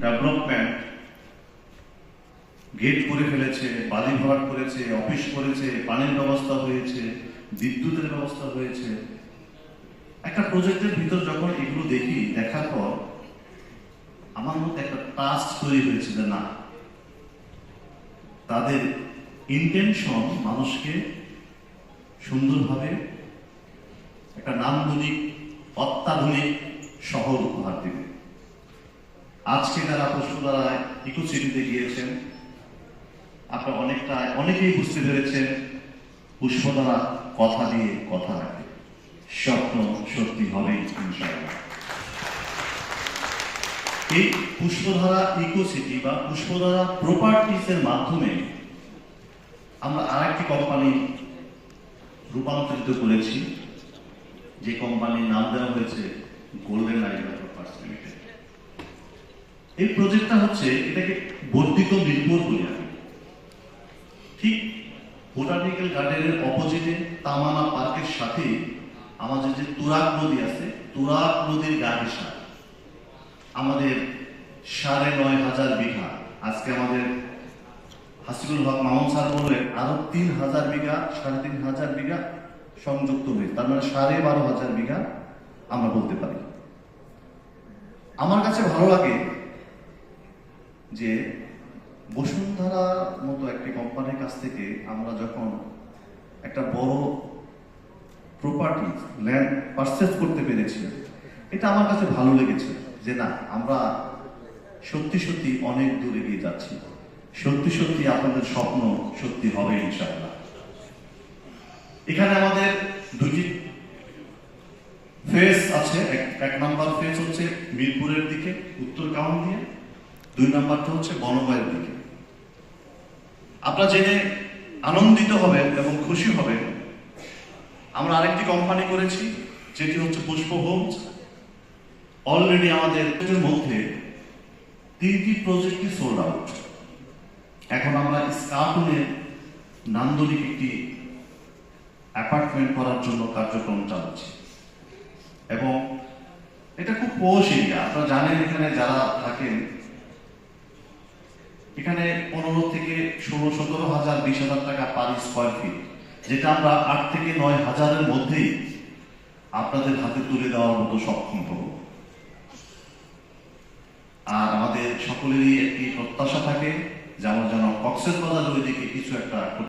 Development gate করে ফেলেছে, বালি ভরাট করেছে, অফিস করেছে, পানির ব্যবস্থা হয়েছে, বিদ্যুতের ব্যবস্থা হয়েছে। একটা প্রজেক্টের ভিতর যখন এগুলো দেখি, দেখার পর আমার মধ্যে একটা ট্রাস্ট তৈরি হয়েছে যে না, তাদের ইন্টেনশন মানুষকে সুন্দরভাবে একটা নান্দনিক অত্যাধুনিক শহর উপহার দেবে। আজকে যারা পুষ্পধারায় ইকো সিটিতে গিয়েছেন, আপনারা অনেকেই বুঝতে পেরেছেন পুষ্পধারা কথা দিয়ে কথা রাখে, স্বপ্ন সত্যি হবেই ইনশাআল্লাহ। এই পুষ্পধারা ইকো সিটি বা পুষ্পধারা প্রপার্টিসের মাধ্যমে আমরা আরেকটি কোম্পানি রূপান্তরিত করেছি, যে কোম্পানির নাম দেওয়া হয়েছে গোল্ডেন আইল্যান্ড প্রপার্টিস লিমিটেড। এই প্রজেক্টটা হচ্ছে, এটাকে বর্ধিত মিরপুর বলি আমি। ঠিক বোটানিক্যাল গার্ডেনের অপোজিটে তামানা পার্কের সাথে আমাদের যে তুরাগ নদী আছে, তুরাগ নদীর গা ঘেঁষা আমাদের ৯,৫০০ বিঘা, আজকে আমাদের হাসিবুল হক মামুন স্যার বললেন আরো ৩,০০০ বিঘা, ৩,৫০০ বিঘা সংযুক্ত হয়ে, তার মানে ১২,৫০০ বিঘা আমরা বলতে পারি। আমার কাছে ভালো লাগে যে বসুন্ধরার মতো একটি কোম্পানির কাছ থেকে আমরা যখন একটা বড় প্রপার্টি ল্যান্ড পারচেজ করতে পেরেছি, এটা আমার কাছে ভালো লেগেছে যে না, আমরা সত্যি সত্যি অনেক দূর এগিয়ে যাচ্ছি, সত্যি সত্যি আপনাদের স্বপ্ন সত্যি হবে ইনশাআল্লাহ। এখানে আমাদের দুটি ফেজ আছে। এক নাম্বার ফেজ হচ্ছে মিরপুরের দিকে উত্তর কাউন দিয়ে, ২ নাম্বারটা হচ্ছে বনগাঁয়ের দিকে। আপনারা জেনে আনন্দিত হবেন এবং খুশি হবেন, আমরা আরেকটি কোম্পানি করেছি যেটি হচ্ছে পুষ্প হোমস। অলরেডি আমাদের মধ্যে 3টি প্রজেক্টই সোল্ড আউট। এখন আমরা স্কার্টনের নান্দনিক একটি অ্যাপার্টমেন্ট করার জন্য কার্যক্রম চালাচ্ছি, এবং এটা খুব পৌষ এরিয়া। আপনারা জানেন এখানে যারা থাকেন, এখানে ১৫ থেকে ১৬-১৭,০০০, ২০,০০০ টাকা পার স্কোয়ার ফিট, যেটা আমরা ৮ থেকে ৯,০০০-এর মধ্যেই আপনাদের হাতে তুলে দেওয়ার মতো সক্ষম হব। আর আমাদের সকলেরই একটি প্রত্যাশা থাকে যে আমরা যেন কক্সবাজারের ওইদিকে কিছু একটা